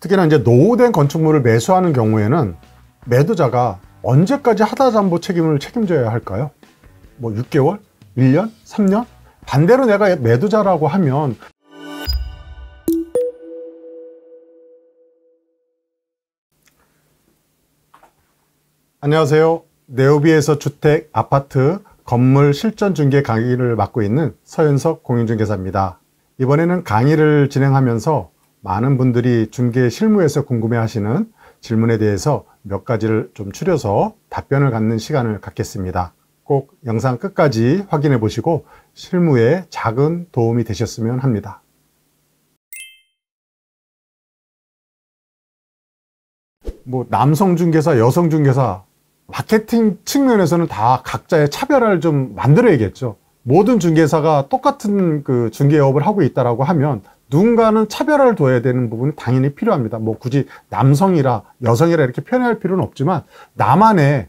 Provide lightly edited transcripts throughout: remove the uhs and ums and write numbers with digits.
특히나 이제 노후된 건축물을 매수하는 경우에는 매도자가 언제까지 하자담보 책임을 책임져야 할까요? 뭐 6개월? 1년? 3년? 반대로 내가 매도자라고 하면 안녕하세요. 네오비에서 주택, 아파트, 건물 실전 중개 강의를 맡고 있는 서윤석 공인중개사입니다. 이번에는 강의를 진행하면서 많은 분들이 중개 실무에서 궁금해하시는 질문에 대해서 몇 가지를 좀 추려서 답변을 갖는 시간을 갖겠습니다. 꼭 영상 끝까지 확인해 보시고 실무에 작은 도움이 되셨으면 합니다. 뭐 남성 중개사, 여성 중개사, 마케팅 측면에서는 다 각자의 차별화를 좀 만들어야겠죠. 모든 중개사가 똑같은 그 중개업을 하고 있다라고 하면 누군가는 차별화를 둬야 되는 부분이 당연히 필요합니다. 뭐 굳이 남성이라 여성이라 이렇게 표현할 필요는 없지만 나만의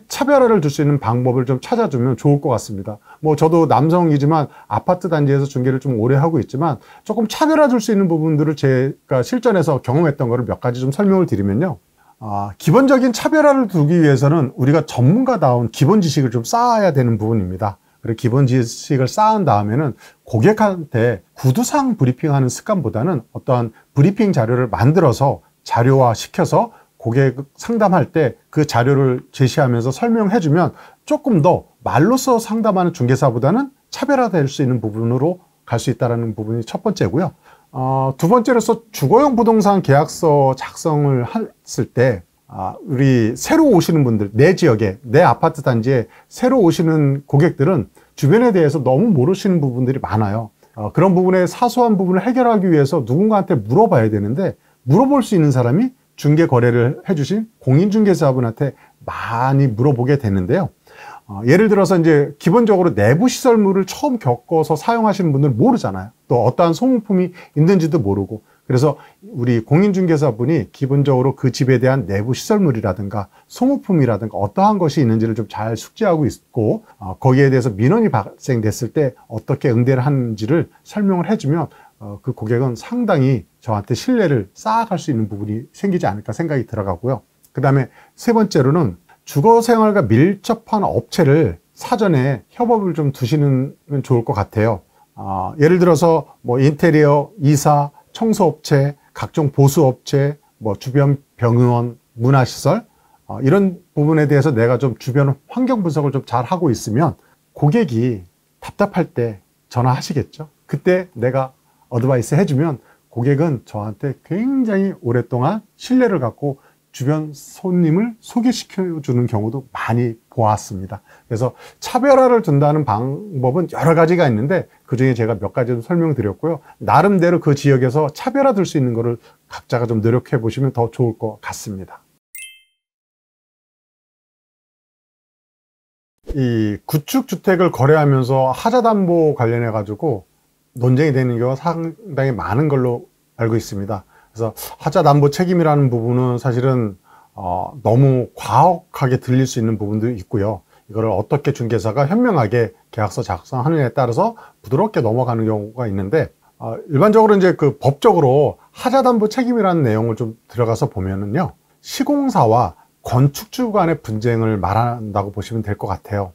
차별화를 줄 수 있는 방법을 좀 찾아주면 좋을 것 같습니다. 뭐 저도 남성이지만 아파트 단지에서 중개를 좀 오래 하고 있지만 조금 차별화 줄 수 있는 부분들을 제가 실전에서 경험했던 거를 몇 가지 좀 설명을 드리면요. 기본적인 차별화를 두기 위해서는 우리가 전문가다운 기본 지식을 좀 쌓아야 되는 부분입니다. 그리고 기본 지식을 쌓은 다음에는 고객한테 구두상 브리핑하는 습관보다는 어떠한 브리핑 자료를 만들어서 자료화 시켜서 고객 상담할 때 그 자료를 제시하면서 설명해주면 조금 더 말로써 상담하는 중개사보다는 차별화될 수 있는 부분으로 갈 수 있다는 부분이 첫 번째고요. 두 번째로서 주거용 부동산 계약서 작성을 했을 때 우리 새로 오시는 분들, 내 지역에, 내 아파트 단지에 새로 오시는 고객들은 주변에 대해서 너무 모르시는 부분들이 많아요. 그런 부분의 사소한 부분을 해결하기 위해서 누군가한테 물어봐야 되는데 물어볼 수 있는 사람이 중개 거래를 해주신 공인중개사분한테 많이 물어보게 되는데요. 예를 들어서 이제 기본적으로 내부 시설물을 처음 겪어서 사용하시는 분들은 모르잖아요. 또 어떠한 소모품이 있는지도 모르고. 그래서 우리 공인중개사분이 기본적으로 그 집에 대한 내부 시설물이라든가 소모품이라든가 어떠한 것이 있는지를 좀 잘 숙지하고 있고 거기에 대해서 민원이 발생됐을 때 어떻게 응대를 하는지를 설명을 해주면 그 고객은 상당히 저한테 신뢰를 쌓아갈 수 있는 부분이 생기지 않을까 생각이 들어가고요. 그 다음에 세 번째로는 주거생활과 밀접한 업체를 사전에 협업을 좀 두시는 좋을 것 같아요. 예를 들어서 뭐 인테리어, 이사, 청소업체, 각종 보수업체, 뭐 주변 병의원, 문화시설 이런 부분에 대해서 내가 좀 주변 환경 분석을 좀 잘 하고 있으면 고객이 답답할 때 전화하시겠죠. 그때 내가 어드바이스 해주면 고객은 저한테 굉장히 오랫동안 신뢰를 갖고 주변 손님을 소개시켜주는 경우도 많이 보았습니다. 그래서 차별화를 둔다는 방법은 여러 가지가 있는데 그중에 제가 몇 가지 좀 설명드렸고요. 나름대로 그 지역에서 차별화 둘 수 있는 거를 각자가 좀 노력해 보시면 더 좋을 것 같습니다. 이 구축주택을 거래하면서 하자담보 관련해 가지고 논쟁이 되는 경우가 상당히 많은 걸로 알고 있습니다. 그래서 하자담보 책임이라는 부분은 사실은 너무 과혹하게 들릴 수 있는 부분도 있고요. 이거를 어떻게 중개사가 현명하게 계약서 작성하느냐에 따라서 부드럽게 넘어가는 경우가 있는데 일반적으로 이제 그 법적으로 하자담보 책임이라는 내용을 좀 들어가서 보면은요, 시공사와 건축주 간의 분쟁을 말한다고 보시면 될 것 같아요.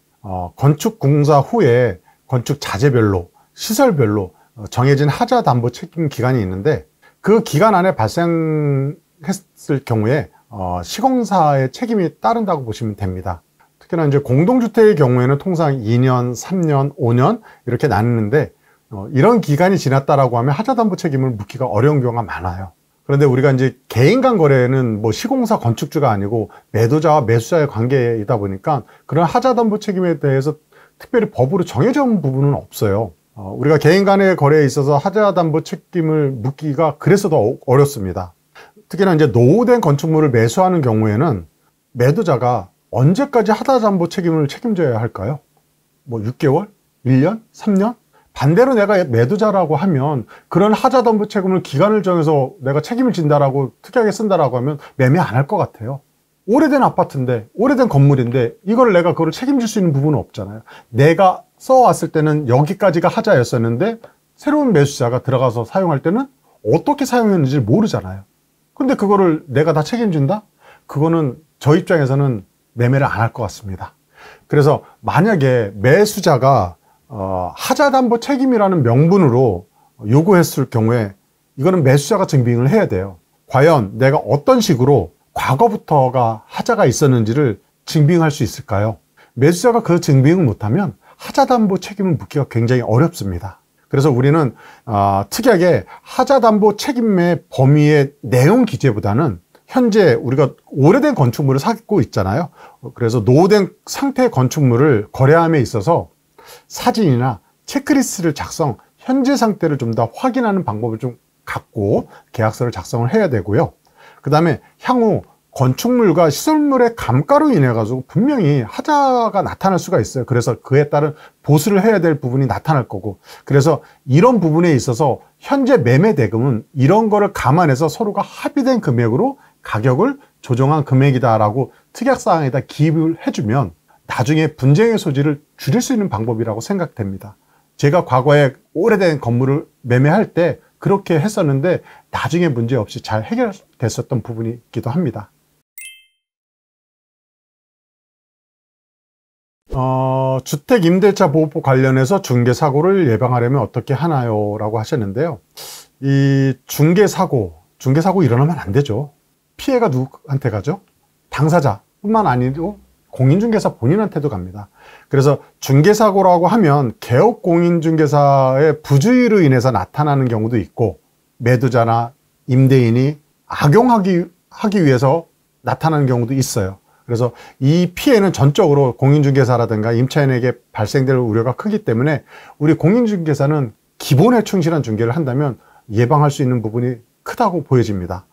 건축 공사 후에 건축 자재별로 시설별로 정해진 하자담보 책임 기간이 있는데 그 기간 안에 발생했을 경우에 시공사의 책임이 따른다고 보시면 됩니다. 특히나 이제 공동주택의 경우에는 통상 2년, 3년, 5년 이렇게 나누는데 이런 기간이 지났다라고 하면 하자담보 책임을 묻기가 어려운 경우가 많아요. 그런데 우리가 이제 개인 간 거래는 뭐 시공사 건축주가 아니고 매도자와 매수자의 관계이다 보니까 그런 하자담보 책임에 대해서 특별히 법으로 정해져 있는 부분은 없어요. 우리가 개인 간의 거래에 있어서 하자담보 책임을 묻기가 그래서 더 어렵습니다. 특히나 이제 노후된 건축물을 매수하는 경우에는 매도자가 언제까지 하자담보 책임을 책임져야 할까요? 뭐 6개월? 1년? 3년? 반대로 내가 매도자라고 하면 그런 하자담보 책임을 기간을 정해서 내가 책임을 진다라고 특이하게 쓴다라고 하면 매매 안 할 것 같아요. 오래된 아파트인데, 오래된 건물인데 이걸 내가 그걸 책임질 수 있는 부분은 없잖아요. 내가 써왔을 때는 여기까지가 하자였었는데 새로운 매수자가 들어가서 사용할 때는 어떻게 사용했는지 모르잖아요. 근데 그거를 내가 다 책임진다? 그거는 저 입장에서는 매매를 안 할 것 같습니다. 그래서 만약에 매수자가 하자담보 책임이라는 명분으로 요구했을 경우에 이거는 매수자가 증빙을 해야 돼요. 과연 내가 어떤 식으로 과거부터가 하자가 있었는지를 증빙할 수 있을까요? 매수자가 그 증빙을 못하면 하자담보 책임을 묻기가 굉장히 어렵습니다. 그래서 우리는 특이하게 하자담보 책임의 범위의 내용 기재보다는 현재 우리가 오래된 건축물을 사고 있잖아요. 그래서 노후된 상태의 건축물을 거래함에 있어서 사진이나 체크리스트를 작성, 현재 상태를 좀 더 확인하는 방법을 좀 갖고 계약서를 작성을 해야 되고요. 그 다음에 향후 건축물과 시설물의 감가로 인해 가지고 분명히 하자가 나타날 수가 있어요. 그래서 그에 따른 보수를 해야 될 부분이 나타날 거고, 그래서 이런 부분에 있어서 현재 매매 대금은 이런 거를 감안해서 서로가 합의된 금액으로 가격을 조정한 금액이다라고 특약사항에다 기입을 해주면 나중에 분쟁의 소지를 줄일 수 있는 방법이라고 생각됩니다. 제가 과거에 오래된 건물을 매매할 때 그렇게 했었는데 나중에 문제없이 잘 해결됐었던 부분이기도 합니다. 주택임대차보호법 관련해서 중개사고를 예방하려면 어떻게 하나요? 라고 하셨는데요. 이 중개사고 일어나면 안 되죠. 피해가 누구한테 가죠? 당사자뿐만 아니고 공인중개사 본인한테도 갑니다. 그래서 중개사고라고 하면 개업 공인중개사의 부주의로 인해서 나타나는 경우도 있고, 매도자나 임대인이 악용하기 위해서 나타나는 경우도 있어요. 그래서 이 피해는 전적으로 공인중개사라든가 임차인에게 발생될 우려가 크기 때문에 우리 공인중개사는 기본에 충실한 중개를 한다면 예방할 수 있는 부분이 크다고 보여집니다.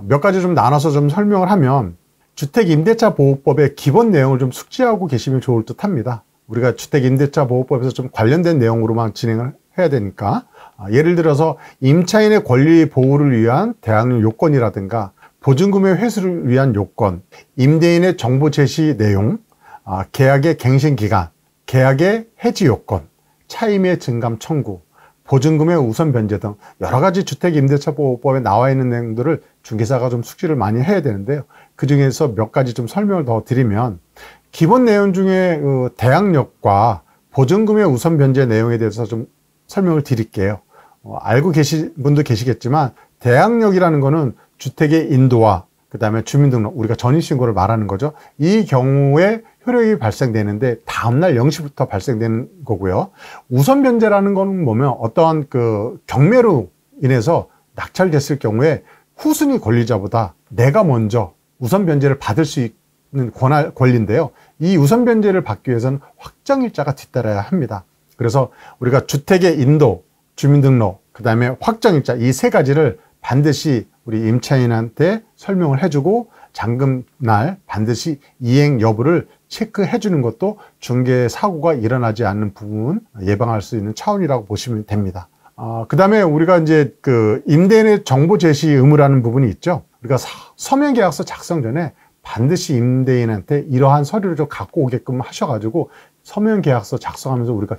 몇 가지 좀 나눠서 좀 설명을 하면, 주택임대차보호법의 기본 내용을 좀 숙지하고 계시면 좋을 듯 합니다. 우리가 주택임대차보호법에서 좀 관련된 내용으로만 진행을 해야 되니까, 예를 들어서 임차인의 권리 보호를 위한 대항력 요건이라든가 보증금의 회수를 위한 요건, 임대인의 정보 제시 내용, 계약의 갱신기간, 계약의 해지 요건, 차임의 증감 청구, 보증금의 우선 변제 등 여러 가지 주택임대차보호법에 나와 있는 내용들을 중개사가 좀 숙지를 많이 해야 되는데요. 그 중에서 몇 가지 좀 설명을 더 드리면, 기본 내용 중에 대항력과 보증금의 우선 변제 내용에 대해서 좀 설명을 드릴게요. 알고 계신 분도 계시겠지만, 대항력이라는 거는 주택의 인도와 그 다음에 주민등록, 우리가 전입신고를 말하는 거죠. 이 경우에 효력이 발생되는데 다음날 0시부터 발생되는 거고요. 우선 변제라는 거는 뭐면 어떠한 그 경매로 인해서 낙찰됐을 경우에 후순위 권리자보다 내가 먼저 우선 변제를 받을 수 있는 권리인데요. 이 우선 변제를 받기 위해서는 확정일자가 뒤따라야 합니다. 그래서 우리가 주택의 인도, 주민등록, 그 다음에 확정일자, 이 세 가지를 반드시 우리 임차인한테 설명을 해주고 잔금날 반드시 이행 여부를 체크해 주는 것도 중개 사고가 일어나지 않는 부분 예방할 수 있는 차원이라고 보시면 됩니다. 그 다음에 우리가 이제 그 임대인의 정보 제시 의무라는 부분이 있죠. 우리가 서면 계약서 작성 전에 반드시 임대인한테 이러한 서류를 좀 갖고 오게끔 하셔가지고 서면 계약서 작성하면서 우리가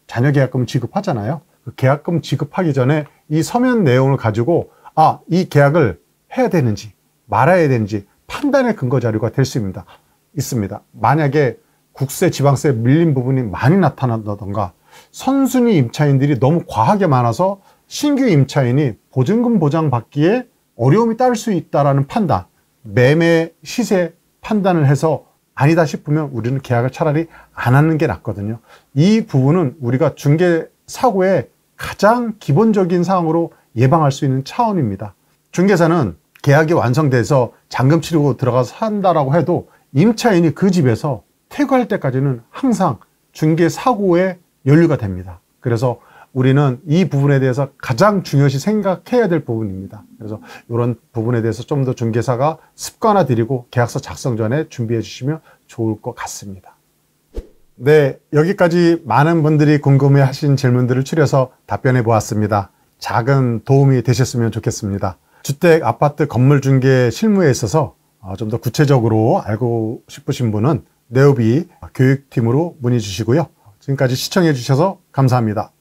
자녀 계약금을 지급하잖아요. 그 계약금 지급하기 전에 이 서면 내용을 가지고 이 계약을 해야 되는지 말아야 되는지 판단의 근거 자료가 될 수 있습니다. 만약에 국세, 지방세 밀린 부분이 많이 나타난다던가 선순위 임차인들이 너무 과하게 많아서 신규 임차인이 보증금 보장받기에 어려움이 따를 수 있다는 판단, 매매 시세 판단을 해서 아니다 싶으면 우리는 계약을 차라리 안 하는 게 낫거든요. 이 부분은 우리가 중개 사고의 가장 기본적인 사항으로 예방할 수 있는 차원입니다. 중개사는 계약이 완성돼서 잔금 치르고 들어가서 산다라고 해도 임차인이 그 집에서 퇴거할 때까지는 항상 중개 사고에 연루가 됩니다. 그래서 우리는 이 부분에 대해서 가장 중요시 생각해야 될 부분입니다. 그래서 이런 부분에 대해서 좀 더 중개사가 습관화 드리고 계약서 작성 전에 준비해 주시면 좋을 것 같습니다. 네, 여기까지 많은 분들이 궁금해 하신 질문들을 추려서 답변해 보았습니다. 작은 도움이 되셨으면 좋겠습니다. 주택, 아파트, 건물 중개 실무에 있어서 좀 더 구체적으로 알고 싶으신 분은 네오비 교육팀으로 문의 주시고요. 지금까지 시청해 주셔서 감사합니다.